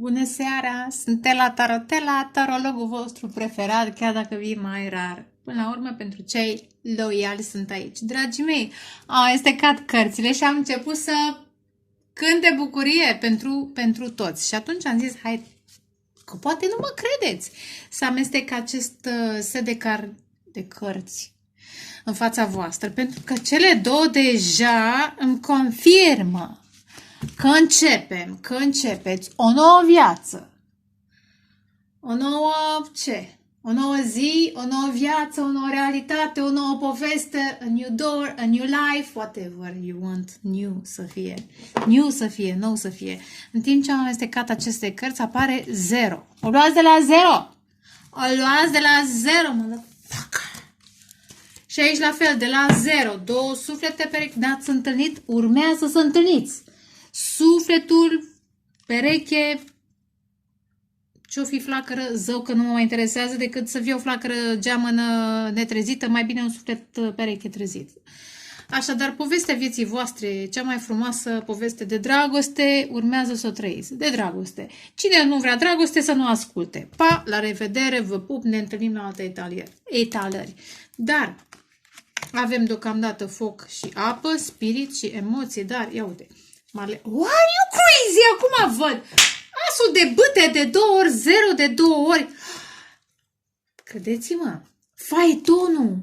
Bună seara! Sunt Tela, tarologul vostru preferat, chiar dacă vii mai rar. Până la urmă, pentru cei loiali sunt aici. Dragii mei, au estecat cărțile și am început să cânt de bucurie pentru toți. Și atunci am zis, hai, că poate nu mă credeți, să amestec acest set de cărți în fața voastră, pentru că cele două deja îmi confirmă că începeți o nouă viață, o nouă o nouă zi, o nouă viață, o nouă realitate, o nouă poveste, a new door, a new life, whatever you want new să fie, nou să fie. În timp ce am amestecat aceste cărți, apare 0. O luați de la 0! O luați de la 0, motherfucker! Și aici la fel, de la 0, două suflete perechi, n-ați întâlnit, urmează să întâlniți. Sufletul, pereche, ce-o fi flacără, zău că nu mă mai interesează decât să fie o flacără geamănă netrezită, mai bine un suflet pereche trezit. Așadar, povestea vieții voastre, cea mai frumoasă poveste de dragoste, urmează să o trăiți. De dragoste. Cine nu vrea dragoste să nu asculte. Pa, la revedere, vă pup, ne întâlnim la alte etalări. Dar avem deocamdată foc și apă, spirit și emoție, dar ia uite. Why are you crazy? Acum văd. Asul de bâte de 2 ori, 0 de 2 ori. Credeți-mă, faetonul.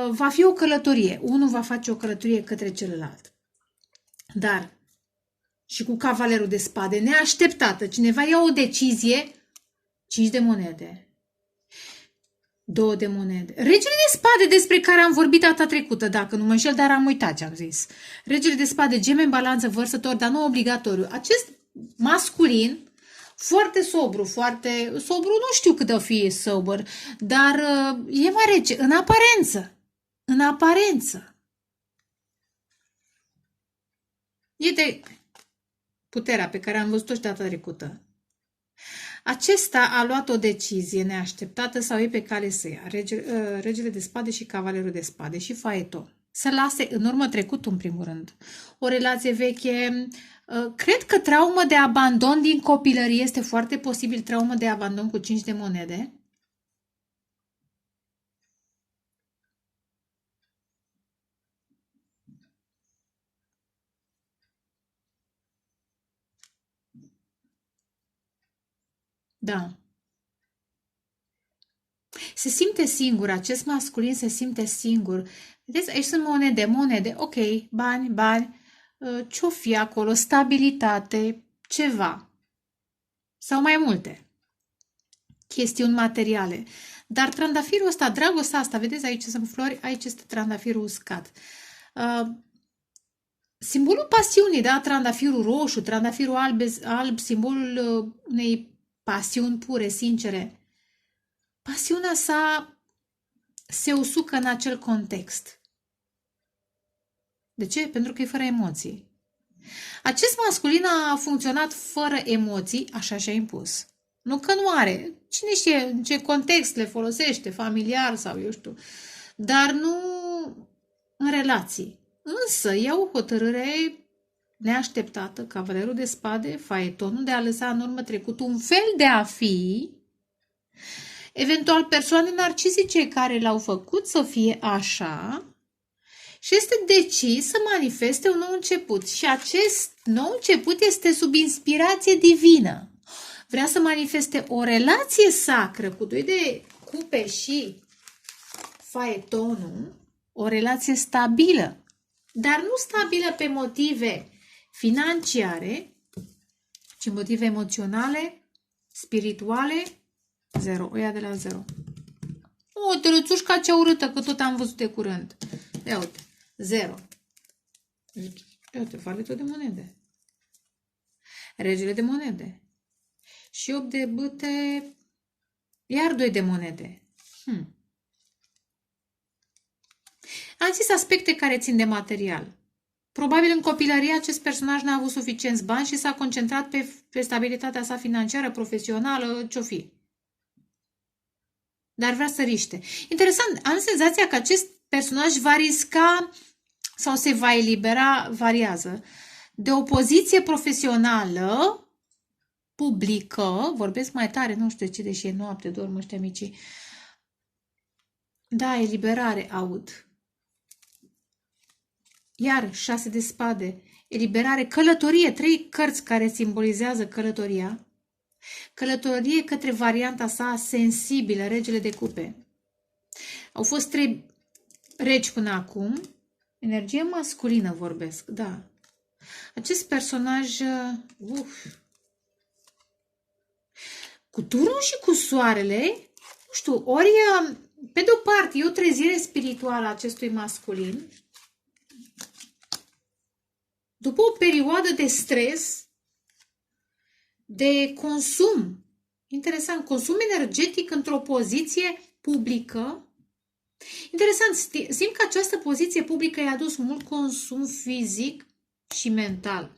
Va fi o călătorie. Unul va face o călătorie către celălalt. Dar și cu cavalerul de spade, neașteptată, cineva ia o decizie, 5 de monede. 2 de monede. Regele de spade despre care am vorbit data trecută, dacă nu mă înșel, dar am uitat ce am zis. Regele de spade, geme în balanță, vărsător, dar nu obligatoriu. Acest masculin, foarte sobru, nu știu cât o fi sober, dar e mai rece, în aparență. În aparență. E de puterea pe care am văzut-o și data trecută. Acesta a luat o decizie neașteptată sau e pe cale să ia. Regele de spade și cavalerul de spade și faeton. Să lase în urmă trecutul, în primul rând. O relație veche. Cred că traumă de abandon din copilărie este foarte posibil, traumă de abandon cu 5 de monede. Da. Se simte singur, acest masculin se simte singur. Vedeți, aici sunt monede, ok, bani, ce-o fi acolo, stabilitate, ceva. Sau mai multe. Chestiuni materiale. Dar trandafirul ăsta, dragostea asta, vedeți, aici sunt flori, aici este trandafirul uscat. Simbolul pasiunii, da? Trandafirul roșu, trandafirul alb, simbolul unei pasiuni pure, sincere. Pasiunea sa se usucă în acel context. De ce? Pentru că e fără emoții. Acest masculin a funcționat fără emoții, așa și-a impus. Nu că nu are. Cine știe în ce context le folosește, familiar sau eu știu. Dar nu în relații. Însă ia o hotărâre neașteptată, cavalerul de spade, faetonul, de a lăsa în urmă trecut un fel de a fi, eventual persoane narcisice care l-au făcut să fie așa și este decis să manifeste un nou început. Și acest nou început este sub inspirație divină. Vrea să manifeste o relație sacră cu 2 de cupe și faetonul, o relație stabilă, dar nu stabilă pe motive financiare, ci motive emoționale, spirituale. 0. O ia de la 0. O, tălățușca cea urâtă, că tot am văzut de curând. Ia uite. 0. Ia uite, valetul de monede. Regele de monede. Și 8 de bâte. Iar 2 de monede. Am zis aspecte care țin de material. Probabil în copilărie acest personaj n-a avut suficienți bani și s-a concentrat pe stabilitatea sa financiară, profesională, ce-o fi. Dar vrea să riște. Interesant, am senzația că acest personaj va risca sau se va elibera, variază, de o poziție profesională, publică, vorbesc mai tare, nu știu de ce, deși e noapte, dorm ăștia micii. Da, eliberare, aud. Iar 6 de spade, eliberare, călătorie, 3 cărți care simbolizează călătoria. Călătorie către varianta sa sensibilă, regele de cupe. Au fost 3 regi până acum. Energie masculină vorbesc, da. Acest personaj, cu turnul și cu soarele, nu știu, ori, pe de-o parte, e o trezire spirituală a acestui masculin, după o perioadă de stres, de consum, interesant, consum energetic într-o poziție publică. Interesant, simt că această poziție publică i-a adus mult consum fizic și mental.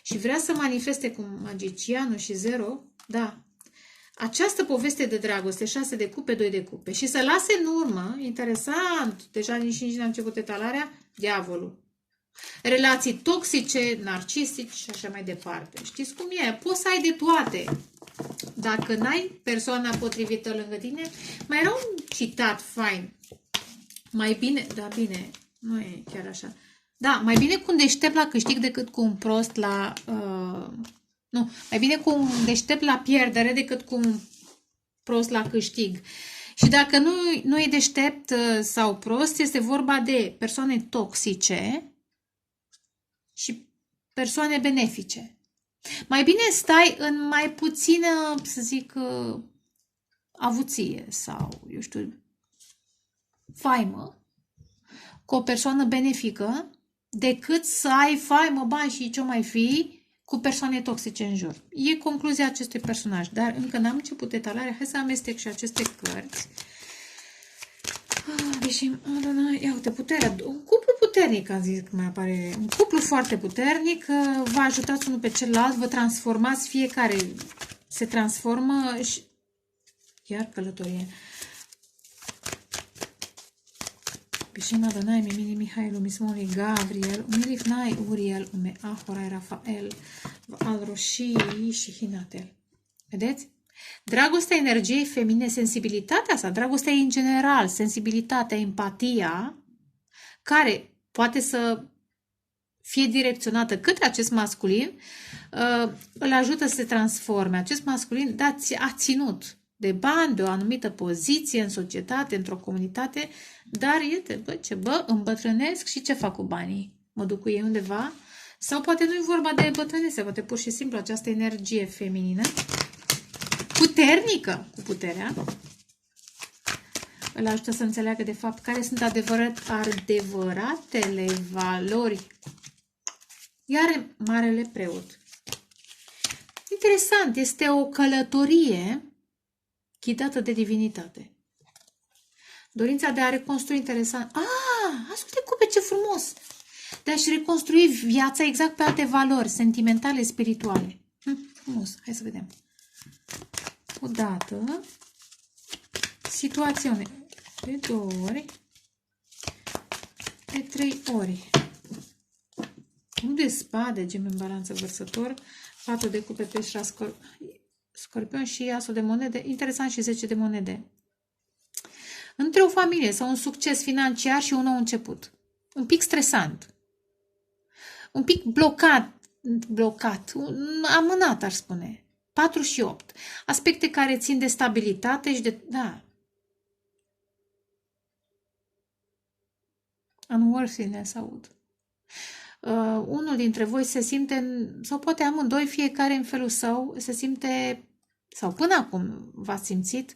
Și vrea să manifeste cu magicianul și zero, da, această poveste de dragoste, 6 de cupe, 2 de cupe. Și să lase în urmă, interesant, deja nici n-am început etalarea, diavolul. Relații toxice, narcisici și așa mai departe. Știți cum e? Poți să ai de toate. Dacă n-ai persoana potrivită lângă tine, mai era un citat fain. Mai bine, da, bine, nu e chiar așa. Da, mai bine cu un deștept la câștig decât cu un prost la... nu, mai bine cu un deștept la pierdere decât cu un prost la câștig. Și dacă nu e deștept sau prost, este vorba de persoane toxice și persoane benefice. Mai bine stai în mai puțină, să zic, avuție sau, eu știu, faimă cu o persoană benefică decât să ai faimă, bani și ce mai fi cu persoane toxice în jur. E concluzia acestui personaj, dar încă n-am început etalarea. Hai să amestec și aceste cărți. Deci, ia uite, puterea. Un cuplu puternic, am zis că mai apare. Un cuplu foarte puternic, vă ajutați unul pe celălalt, vă transformați, fiecare se transformă și... Iar călătorie. Pishima Danai, Mimini Mihail, Mismoli Gabriel, Umilif Nai Uriel, Ume Ahorai Rafael, Al Roshi și Hinatel. Vedeți? Dragostea energiei femine, sensibilitatea sa, dragostea în general, sensibilitatea, empatia, care poate să fie direcționată către acest masculin, îl ajută să se transforme. Acest masculin a ținut de bani, de o anumită poziție în societate, într-o comunitate, dar iată, îmbătrânesc și ce fac cu banii? Mă duc cu ei undeva? Sau poate nu e vorba de bătrânețe, poate pur și simplu această energie feminină, puternică, cu puterea, îl ajută să înțeleagă de fapt care sunt adevăratele valori. Iar Marele Preot. Interesant, este o călătorie ghidată de divinitate. Dorința de a reconstrui interesant. Asculte cupe, ce frumos! De a-și reconstrui viața exact pe alte valori sentimentale, spirituale. Frumos, hai să vedem. Odată, situațiune de 2 ori, de 3 ori. 1 de spade, gem în balanță vărsător, 4 de cupe, peșra, scorpion și asul de monede. Interesant, și 10 de monede. Între o familie sau un succes financiar și un nou început. Un pic stresant. Un pic blocat, amânat, ar spune. 4 și 8. Aspecte care țin de stabilitate și de... Da. Unworthiness, aud. Unul dintre voi se simte, sau poate amândoi, fiecare în felul său, se simte, sau până acum v-ați simțit,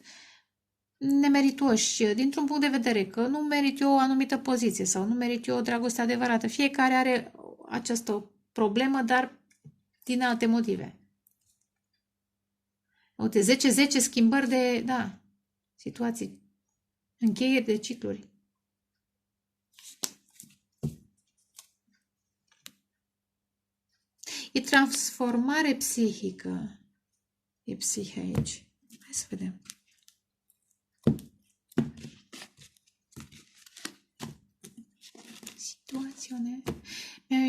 nemeritoși, dintr-un punct de vedere că nu merit eu o anumită poziție sau nu merit eu o dragoste adevărată. Fiecare are această problemă, dar din alte motive. Uite, 10-10 schimbări de, da, situații, încheieri de cicluri. E transformare psihică. E psihe aici. Hai să vedem. Situațiune.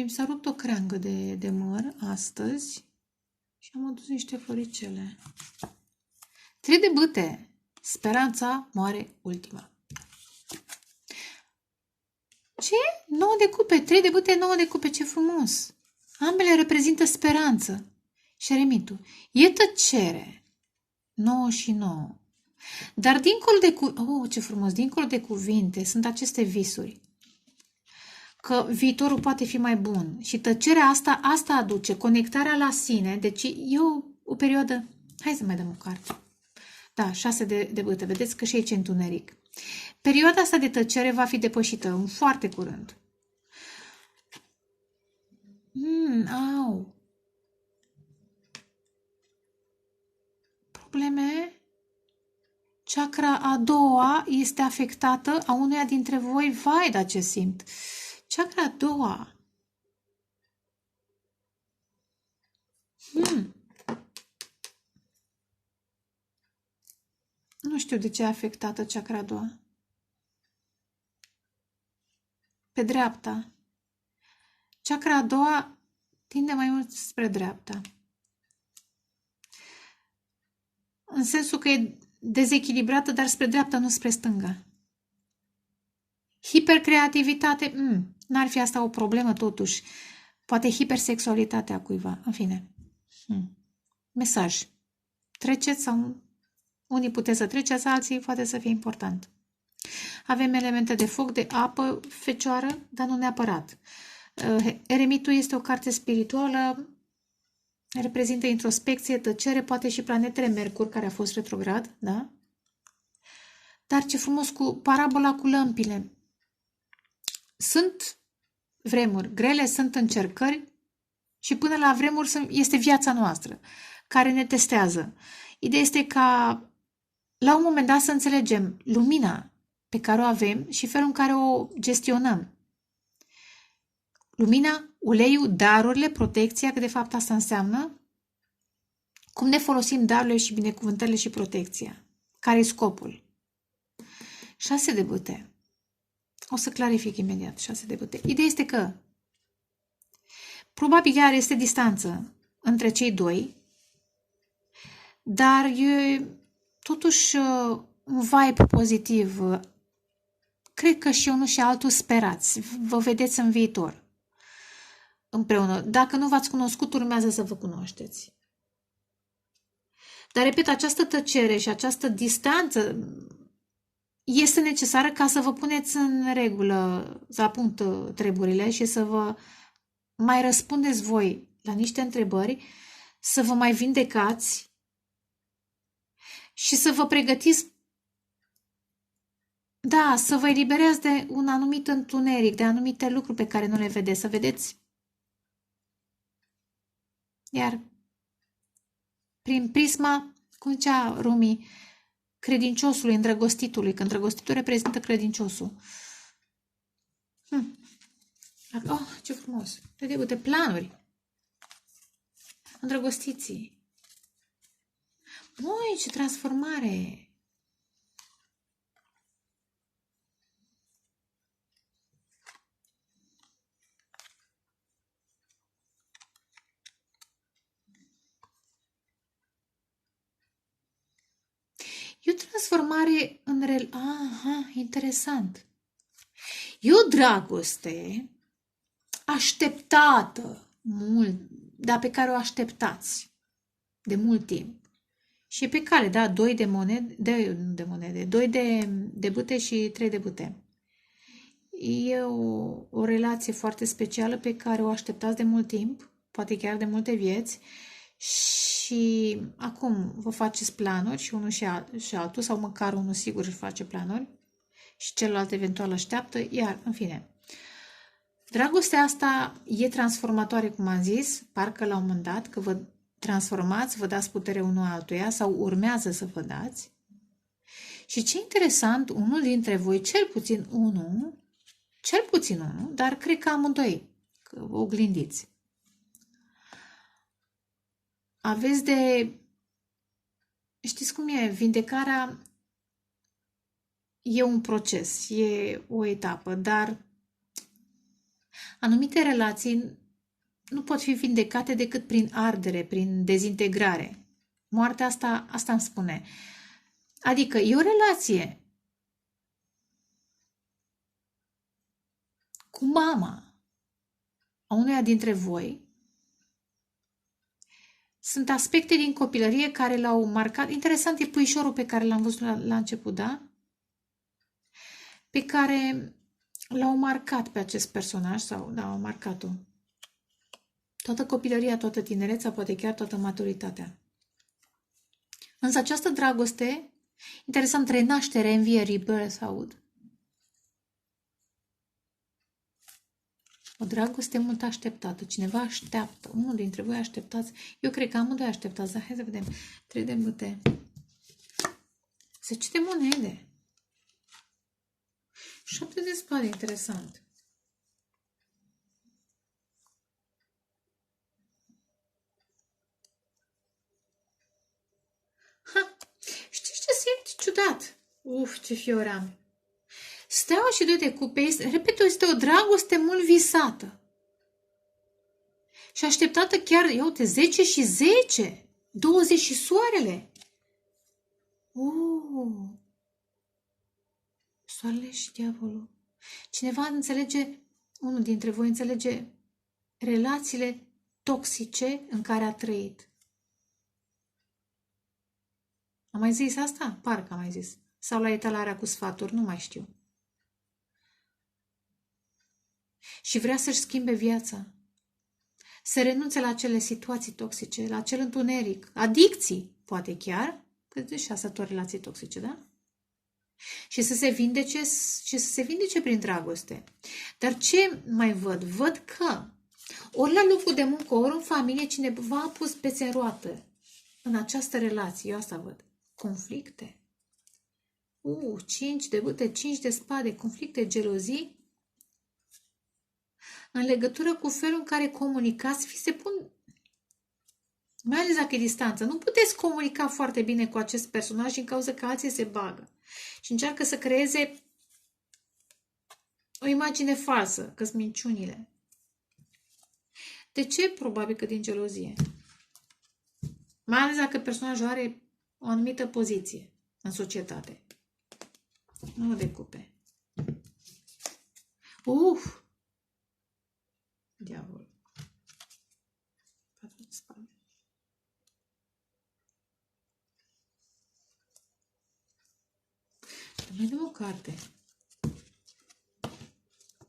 mi s-a rupt o creangă de măr astăzi și am adus niște floricele. 3 de bâte. Speranța moare ultima. Ce? 9 de cupe. 3 de bâte, 9 de cupe. Ce frumos. Ambele reprezintă speranță. Și eremitul. E tăcere. 9 și 9. Dar dincolo de ce frumos, dincolo de cuvinte sunt aceste visuri. Că viitorul poate fi mai bun. Și tăcerea asta aduce conectarea la sine. Deci e o perioadă... Hai să mai dăm o carte. Da, 6 de bâte. Vedeți că și aici e întuneric. Perioada asta de tăcere va fi depășită în foarte curând. Au. Probleme? Chakra a doua este afectată a unuia dintre voi. Vai, dar ce simt. Chakra a doua. Nu știu de ce e afectată chakra a doua. Pe dreapta. Chakra a doua tinde mai mult spre dreapta. În sensul că e dezechilibrată, dar spre dreapta, nu spre stânga. Hipercreativitate, n-ar fi asta o problemă totuși. Poate hipersexualitatea cuiva, în fine. Mesaj. Treceți sau unii puteți să treceți, alții poate să fie important. Avem elemente de foc, de apă, fecioară, dar nu neapărat. Eremitul este o carte spirituală, reprezintă introspecție, tăcere, poate și planetele Mercur, care a fost retrograd, da? Dar ce frumos cu parabola cu lămpile. Sunt vremuri grele, sunt încercări și până la vremuri este viața noastră care ne testează. Ideea este ca la un moment dat să înțelegem lumina pe care o avem și felul în care o gestionăm. Lumina, uleiul, darurile, protecția, că de fapt asta înseamnă cum ne folosim darurile și binecuvântările și protecția. Care e scopul? 6 de bâte. O să clarific imediat 6 de bâte. Ideea este că probabil iar este distanță între cei doi, dar e totuși un vibe pozitiv. Cred că și unul și altul sperați. Vă vedeți în viitor împreună. Dacă nu v-ați cunoscut, urmează să vă cunoașteți. Dar, repet, această tăcere și această distanță este necesară ca să vă puneți în regulă, la punct treburile și să vă mai răspundeți voi la niște întrebări, să vă mai vindecați și să vă pregătiți, da, să vă eliberați de un anumit întuneric, de anumite lucruri pe care nu le vedeți, să vedeți. Iar prin prisma, cum zicea Rumi, credinciosului, îndrăgostitului, că îndrăgostitul reprezintă credinciosul. Oh, ce frumos! De planuri. Îndrăgostiții. Ui, ce transformare! E o transformare în aha, interesant. E o dragoste așteptată mult, dar pe care o așteptați de mult timp. Și e pe cale, da, 2 de monede, 2 de bâte și 3 de bâte. E o relație foarte specială pe care o așteptați de mult timp, poate chiar de multe vieți, și acum vă faceți planuri și unul și altul, sau măcar unul sigur își face planuri și celălalt eventual așteaptă, iar, în fine. Dragostea asta e transformatoare, cum am zis, parcă la un moment dat, că vă transformați, vă dați putere unul altuia sau urmează să vă dați. Și ce interesant, unul dintre voi, cel puțin unul, dar cred că amândoi, că vă oglindiți. Aveți știți cum e, vindecarea e un proces, e o etapă, dar Anumite relații nu pot fi vindecate decât prin ardere, prin dezintegrare. Moartea asta îmi spune. Adică e o relație cu mama a unuia dintre voi. Sunt aspecte din copilărie care l-au marcat. Interesant e puișorul pe care l-am văzut la început, da? Pe care l-au marcat pe acest personaj sau da, au marcat-o. Toată copilăria, toată tinerețea, poate chiar toată maturitatea. Însă această dragoste, interesant, renaștere, învie, rebirth, aud. O dragoste mult așteptată. Cineva așteaptă. Unul dintre voi așteptați. Eu cred că amândoi așteptați. Dar hai să vedem. 3 de bâte. 10 de monede. 7 de spade. Interesant. Ha! Știți ce simt ciudat? Uf, ce fior am. Steaua și 2 de cupe, repet, este o dragoste mult visată. Și așteptată chiar, ia uite, 10 și 10. 20 și soarele. Soarele și diavolul. Cineva înțelege, unul dintre voi înțelege relațiile toxice în care a trăit. Am mai zis asta? Parcă am mai zis. Sau la etalarea cu sfaturi, nu mai știu. Și vrea să-și schimbe viața. Să renunțe la acele situații toxice, la acel întuneric, adicții, poate chiar, că deja sunt o relații toxice, da? Și să se vindece prin dragoste. Dar ce mai văd? Văd că ori la locul de muncă, ori în familie, cineva a pus bețe în roată în această relație. Eu asta văd. Conflicte. 5 de bâte, 5 de spade, conflicte, gelozii. În legătură cu felul în care comunicați, vi se pun, mai ales dacă e distanță, nu puteți comunica foarte bine cu acest personaj din cauza că alții se bagă și încearcă să creeze o imagine falsă, că-s minciunile. De ce? Probabil că din gelozie. Mai ales dacă personajul are o anumită poziție în societate. Nu de cupe. Diavol. 4 de spade. Mai dăm o carte.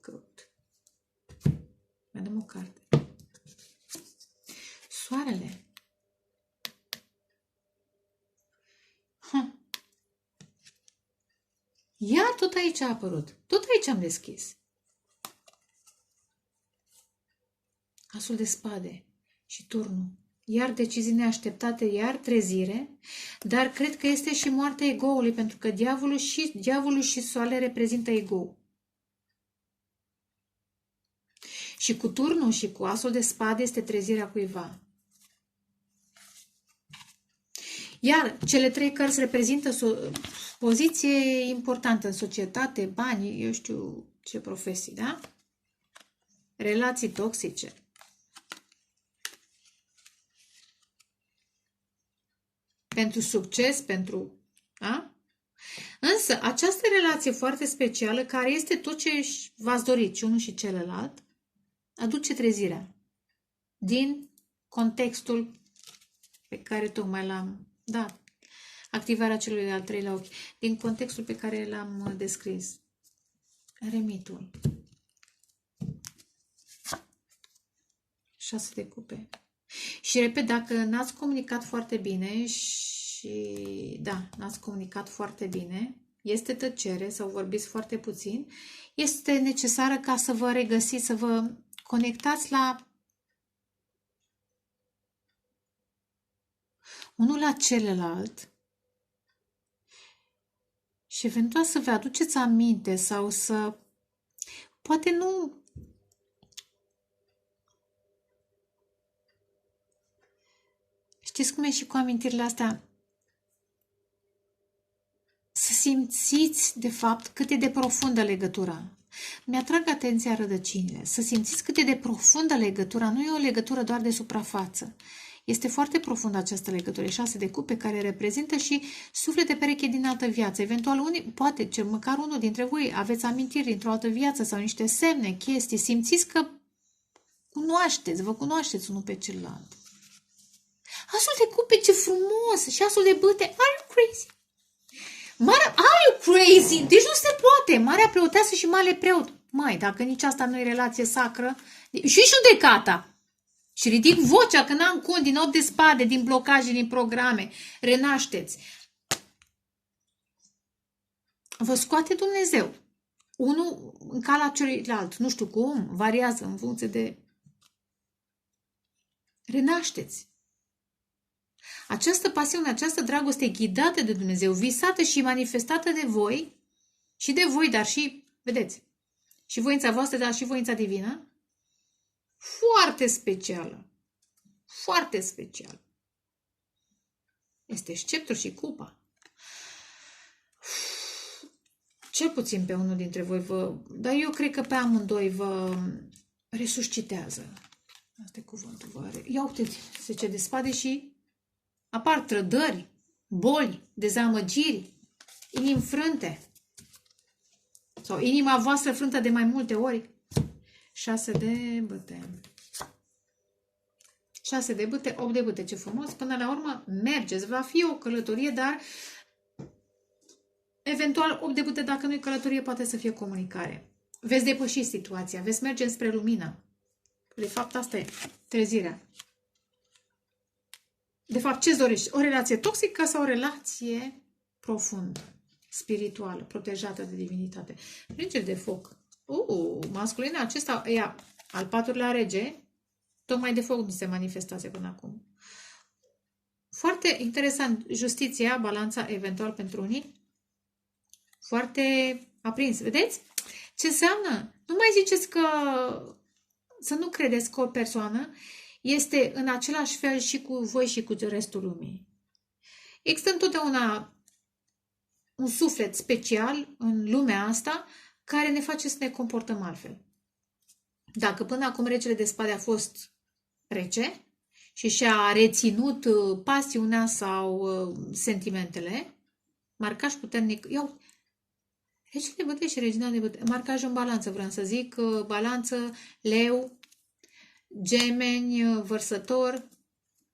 Good. Mai dăm o carte. Soarele. Iar tot aici a apărut. Tot aici am deschis. Asul de spade și turnul. Iar decizii neașteptate, iar trezire, dar cred că este și moartea egoului, pentru că diavolul și soarele reprezintă ego. Și cu turnul și cu asul de spade este trezirea cuiva. Iar cele 3 cărți reprezintă poziție importantă în societate, bani, eu știu ce profesii, da? Relații toxice. Pentru succes, pentru... A? Însă, această relație foarte specială, care este tot ce v-ați dorit, și unul și celălalt, aduce trezirea din contextul pe care tocmai l-am dat. Activarea celui de-al 3-lea ochi. Din contextul pe care l-am descris. Remitul. 6 de cupe. Și repet, dacă n-ați comunicat foarte bine și da, n-ați comunicat foarte bine, este tăcere sau vorbiți foarte puțin, este necesară ca să vă regăsiți, să vă conectați la unul la celălalt și eventual să vă aduceți aminte sau să, poate nu, știți cum e și cu amintirile astea? Să simțiți, de fapt, cât e de profundă legătura. Mi-atrag atenția rădăcinile. Să simțiți cât e de profundă legătura. Nu e o legătură doar de suprafață. Este foarte profundă această legătură. 6 de cupe care reprezintă și suflete pereche din altă viață. Eventual, poate, cel măcar unul dintre voi aveți amintiri dintr-o altă viață sau niște semne, chestii. Simțiți că vă cunoașteți unul pe celălalt. Asul de cupe, ce frumos! Și asul de bâte, are you crazy? Are you crazy? Deci nu se poate. Marea preoteasă și mare preot. Mai, dacă nici asta nu e relație sacră. Și judecata. Și ridic vocea că n-am cont din 8 de spade, din blocaje, din programe. Renașteți. Vă scoate Dumnezeu. Unul în calea celuilalt. Nu știu cum. Variază în funcție de... Renașteți. Această pasiune, această dragoste ghidată de Dumnezeu, visată și manifestată de voi, și de voi, dar și, vedeți, și voința voastră, dar și voința divină, foarte specială. Foarte specială. Este sceptrul și cupa. Cel puțin pe unul dintre voi dar eu cred că pe amândoi vă resuscitează. Asta e cuvântul. Ia uite, se de spade și apar trădări, boli, dezamăgiri, inimi frânte. Sau inima voastră frântă de mai multe ori. 6 de bâte. 6 de bâte, 8 de bâte, ce frumos. Până la urmă mergeți. Va fi o călătorie, dar eventual 8 de bâte, dacă nu e călătorie, poate să fie comunicare. Veți depăși situația, veți merge spre lumină. De fapt, asta e trezirea. De fapt, ce-ți dorești? O relație toxică sau o relație profundă, spirituală, protejată de divinitate? Regele de foc. Masculinul acesta e al 4-lea rege. Tocmai de foc nu se manifestase până acum. Foarte interesant. Justiția, balanța, eventual pentru unii. Foarte aprins. Vedeți? Ce înseamnă? Nu mai ziceți că... Să nu credeți că o persoană este în același fel și cu voi și cu restul lumii. Există întotdeauna un suflet special în lumea asta care ne face să ne comportăm altfel. Dacă până acum regele de spade a fost rece și și-a reținut pasiunea sau sentimentele, marcaj puternic, regele de bâte și regina de bâte, marcaj în balanță, vreau să zic, balanță, leu, gemeni, vărsător,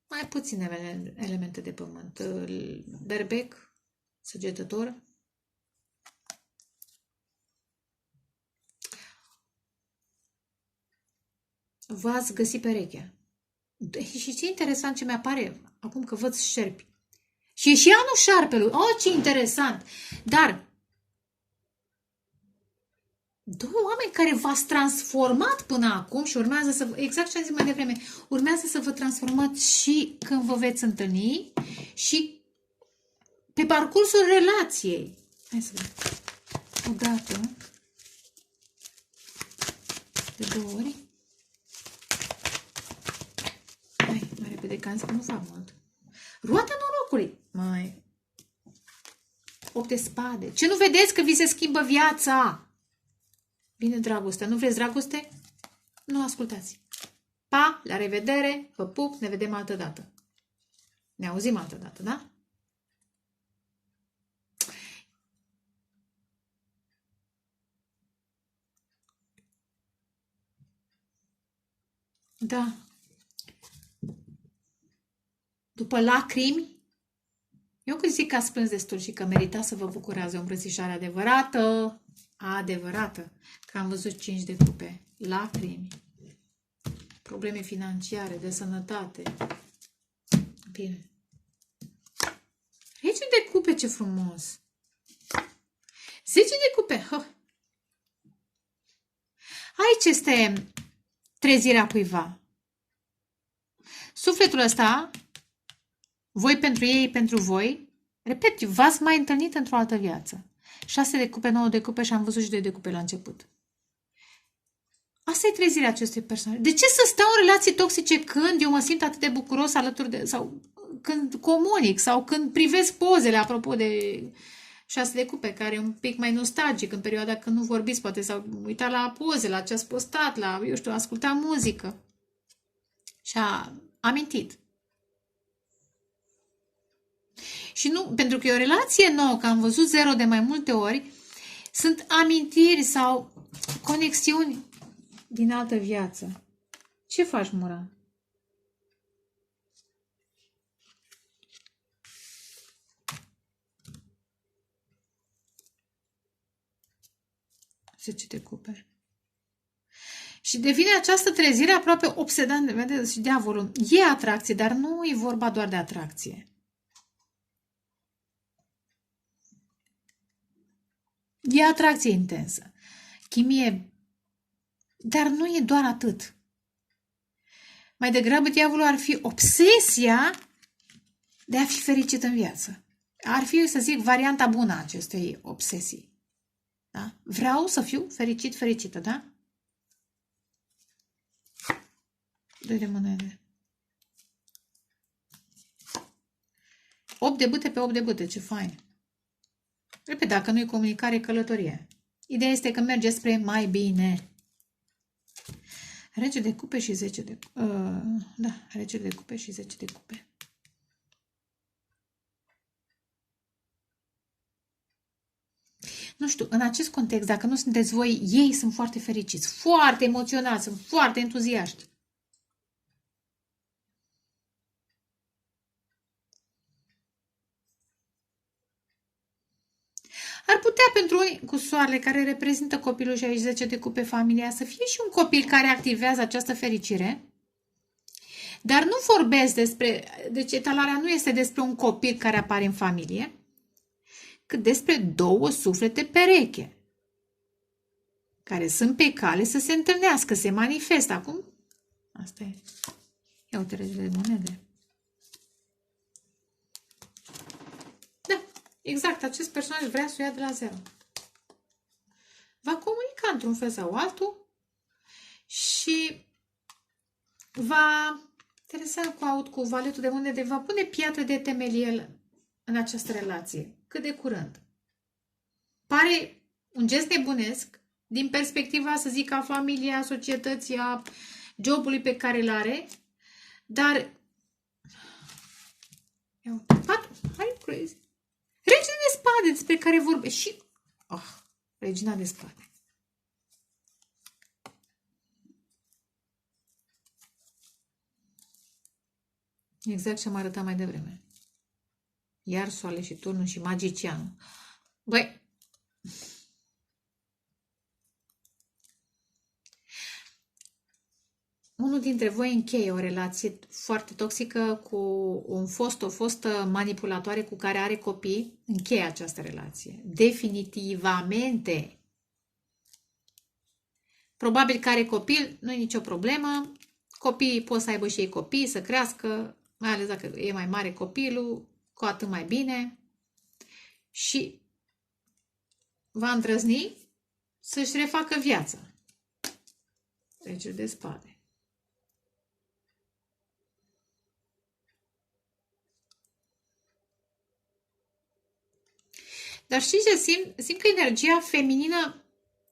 mai puține elemente de pământ, berbec, săgetător. V-ați găsit perechea. Și ce interesant ce mi-apare acum că văd șerpi. Și e și anul șarpelui. Ce interesant! Dar doi oameni care v-ați transformat până acum și urmează să, exact ce am zis mai devreme, urmează să vă transformați și când vă veți întâlni și pe parcursul relației. Hai să vedem. Odată, de 2 ori. Hai, mai repede, că am zis că nu fac mult. Roata norocului. 8 de spade. Ce nu vedeți că vi se schimbă viața? Bine, dragoste. Nu vreți dragoste? Nu ascultați. Pa, la revedere, vă pup, ne vedem altă dată. Ne auzim altă dată, da? Da. După lacrimi, eu când zic că ați plâns destul și că meritați să vă bucurați de o îmbrățișare adevărată, că am văzut 5 de cupe, lacrimi, probleme financiare, de sănătate. Bine. Rege de cupe, ce frumos! 10 de cupe! Aici este trezirea cuiva. Sufletul ăsta, voi pentru ei, pentru voi, repet, v-ați mai întâlnit într-o altă viață. 6 de cupe, 9 de cupe și am văzut și 2 de cupe la început. Asta e trezirea acestui personaj. De ce să stau în relații toxice când eu mă simt atât de bucuros alături de... sau când comunic sau când privesc pozele, apropo de 6 de cupe, care e un pic mai nostalgic în perioada când nu vorbiți, poate s-au uitat la poze, la ce ați postat, la, eu știu, asculta muzică. Și a amintit. Și nu, pentru că e o relație nouă, că am văzut 0 de mai multe ori, sunt amintiri sau conexiuni din altă viață. Ce faci, Muran? Zece de cupe. Și devine această trezire aproape obsedantă. Vedeți, și diavolul e atracție, dar nu e vorba doar de atracție. E atracție intensă. Chimie. Dar nu e doar atât. Mai degrabă diavolul ar fi obsesia de a fi fericit în viață. Ar fi, să zic, varianta bună a acestei obsesii. Da? Vreau să fiu fericit, fericită, da? 2 de monede. 8 de bâte pe 8 de bâte, ce fain. Repede, dacă nu e comunicare, e călătorie. Ideea este că merge spre mai bine. Rege de cupe și 10 de... da, rege de cupe și 10 de cupe. Nu știu, în acest context, dacă nu sunteți voi, ei sunt foarte fericiți, foarte emoționați, sunt foarte entuziaști. Ar putea pentru unii cu soarele care reprezintă copilul și aici 10 de cupe familia să fie și un copil care activează această fericire. Dar nu vorbesc despre, deci etalarea nu este despre un copil care apare în familie, cât despre două suflete pereche, care sunt pe cale să se întâlnească, se manifestă. Acum, asta e. Ia uite, regele de monede. Da, exact, acest personaj vrea să o ia de la zero. Va comunica într-un fel sau altul și va, interesant cu aud cu valetul de monede, va pune piatră de temelie în această relație. Cât de curând. Pare un gest nebunesc din perspectiva, să zic, a familiei, a societății, a jobului pe care îl are, dar hai crazy. Regina de spade despre care vorbește și regina de spade. Exact ce am arătat mai devreme. Iar soarele și turnul și magicianul. Băi, unul dintre voi încheie o relație foarte toxică cu o fostă manipulatoare cu care are copii. Încheie această relație. Definitivamente. Probabil că are copil, nu e nicio problemă. Copiii pot să aibă și ei copii, să crească, mai ales dacă e mai mare copilul, cu atât mai bine. Și va îndrăzni să-și refacă viața. Regele de spade. Dar știți ce simt că energia feminină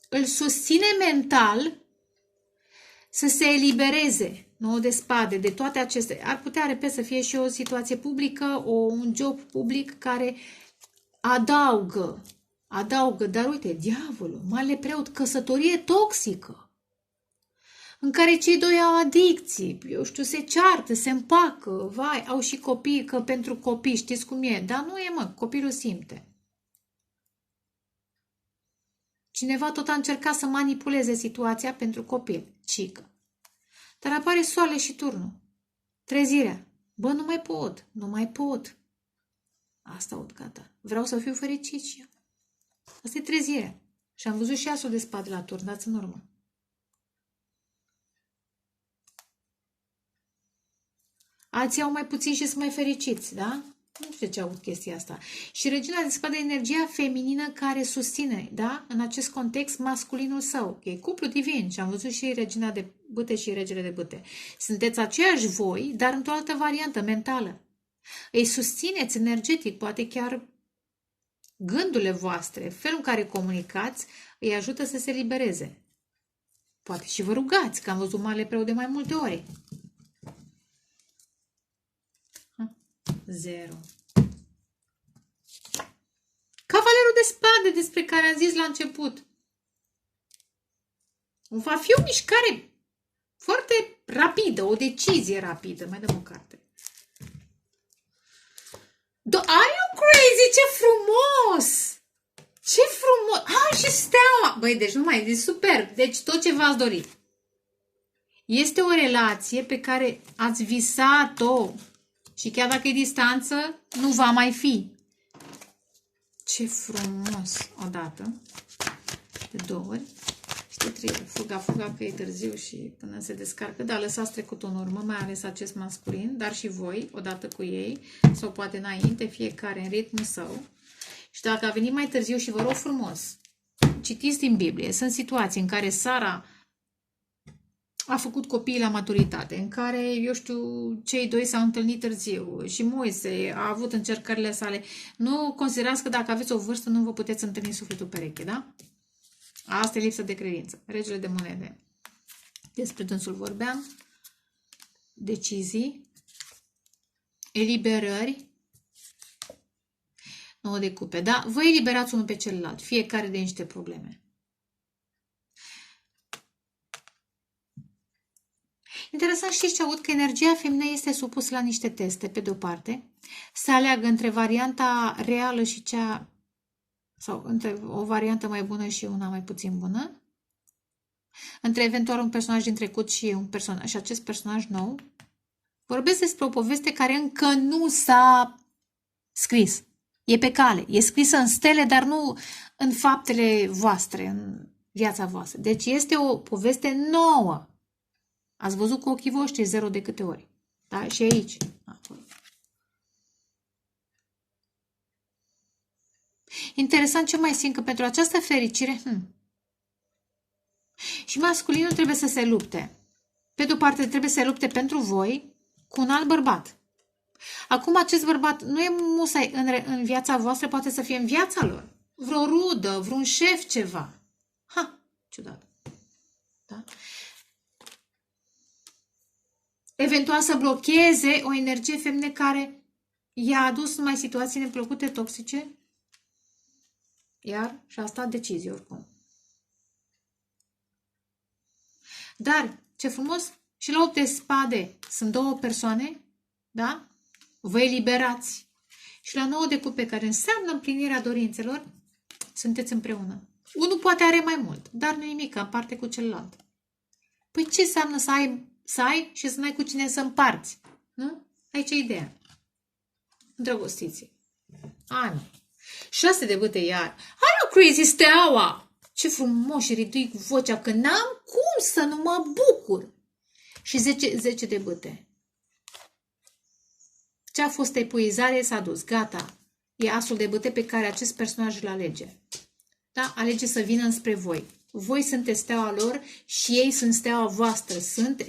îl susține mental să se elibereze, 9 de spade, de toate acestea. Ar putea, repet, să fie și o situație publică, un job public care adaugă, dar uite, diavolul, marele preot, căsătorie toxică, în care cei doi au adicții, eu știu, se ceartă, se împacă, vai, au și copii, că pentru copii știți cum e, dar nu e, mă, copilul simte. Cineva tot a încercat să manipuleze situația pentru copil, cică. Dar apare soarele și turnul. Trezirea. Bă, nu mai pot. Asta aud, gata. Vreau să fiu fericit și eu. Asta e trezirea. Și am văzut și asul de spade la turn, dați în urmă. Alții au mai puțin și sunt mai fericiți, da? Nu știu ce aud chestia asta. Și regina de spade e energia feminină care susține, da? În acest context, masculinul său. E cuplu divin și am văzut și regina de bâte și regele de bâte. Sunteți aceiași voi, dar într-o altă variantă mentală. Îi susțineți energetic, poate chiar gândurile voastre, felul în care comunicați, îi ajută să se libereze. Poate și vă rugați, că am văzut Marele Preot de mai multe ori. 0. Cavalerul de spade despre care am zis la început. Va fi o mișcare foarte rapidă, o decizie rapidă. Mai dăm o carte. Are you crazy? Ce frumos! Ce frumos! Și steaua! Băi, deci nu mai, e super. Deci tot ce v-ați dorit. Este o relație pe care ați visat-o. Și chiar dacă e distanță, nu va mai fi. Ce frumos! Odată, de 2 ori și de 3 ori. Fuga, că e târziu și până se descarcă. Da, lăsați trecutul în urmă, mai ales acest masculin, dar și voi, odată cu ei, sau poate înainte, fiecare în ritmul său. Și dacă a venit mai târziu și vă rog frumos, citiți din Biblie, sunt situații în care Sara a făcut copii la maturitate, în care, eu știu, cei doi s-au întâlnit târziu și Moise a avut încercările sale. Nu considerați că dacă aveți o vârstă nu vă puteți întâlni sufletul pereche, da? Asta e lipsă de credință. Regele de monede. Despre dânsul vorbeam. Decizii. Eliberări. 9 de cupe, da? Vă eliberați unul pe celălalt, fiecare de niște probleme. Interesant, știți ce aud? Că energia feminină este supusă la niște teste, pe de-o parte, să aleagă între varianta reală și cea, sau între o variantă mai bună și una mai puțin bună, între eventual un personaj din trecut și un personaj, și acest personaj nou. Vorbesc despre o poveste care încă nu s-a scris. E pe cale, e scrisă în stele, dar nu în faptele voastre, în viața voastră. Deci este o poveste nouă. Ați văzut cu ochii voștri 0 de câte ori. Da? Și aici. Acolo. Interesant ce mai simt, că pentru această fericire și masculinul trebuie să se lupte. Pe de-o parte trebuie să se lupte pentru voi cu un alt bărbat. Acum acest bărbat nu e musai în viața voastră, poate să fie în viața lor. Vreo rudă, vreun șef, ceva. Ciudat. Da? Eventual să blocheze o energie feminină care i-a adus numai situații neplăcute, toxice. Iar și asta decizie oricum. Dar, ce frumos, și la 8 de spade sunt 2 persoane, da? Vă eliberați. Și la 9 de cupe, care înseamnă împlinirea dorințelor, sunteți împreună. Unul poate are mai mult, dar nu nimic, în parte cu celălalt. Păi ce înseamnă să ai și să n-ai cu cine să împarți? Nu? Aici e ideea. Îndrăgostiți. Nu. 6 de bâte iar. Are o crazy steaua! Ce frumos și ridic vocea, că n-am cum să nu mă bucur. Și 10 de bâte. Ce a fost epuizare s-a dus. Gata. E asul de bâte pe care acest personaj îl alege. Da? Alege să vină înspre voi. Voi sunteți steaua lor și ei sunt steaua voastră. Sunt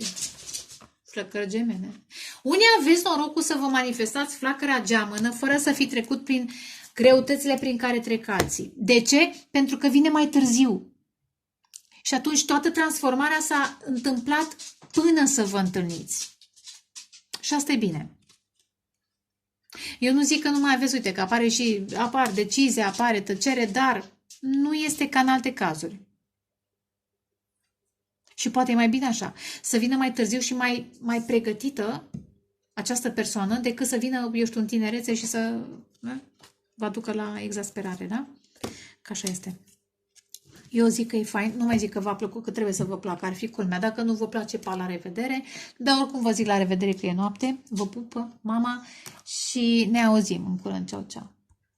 flăcări gemene. Unii aveți norocul să vă manifestați flacăra geamănă fără să fi trecut prin greutățile prin care trec alții. De ce? Pentru că vine mai târziu. Și atunci toată transformarea s-a întâmplat până să vă întâlniți. Și asta e bine. Eu nu zic că nu mai aveți, uite, că apar decizie, apare tăcere, dar nu este ca în alte cazuri. Și poate e mai bine așa, să vină mai târziu și mai pregătită această persoană decât să vină, eu știu, în tinerețe și să vă aducă la exasperare, da? Că așa este. Eu zic că e fain, nu mai zic că v-a plăcut, că trebuie să vă placă, ar fi culmea. Dacă nu vă place, la revedere. Dar oricum vă zic la revedere că e noapte. Vă pupă mama și ne auzim în curând. Ceau, ceau!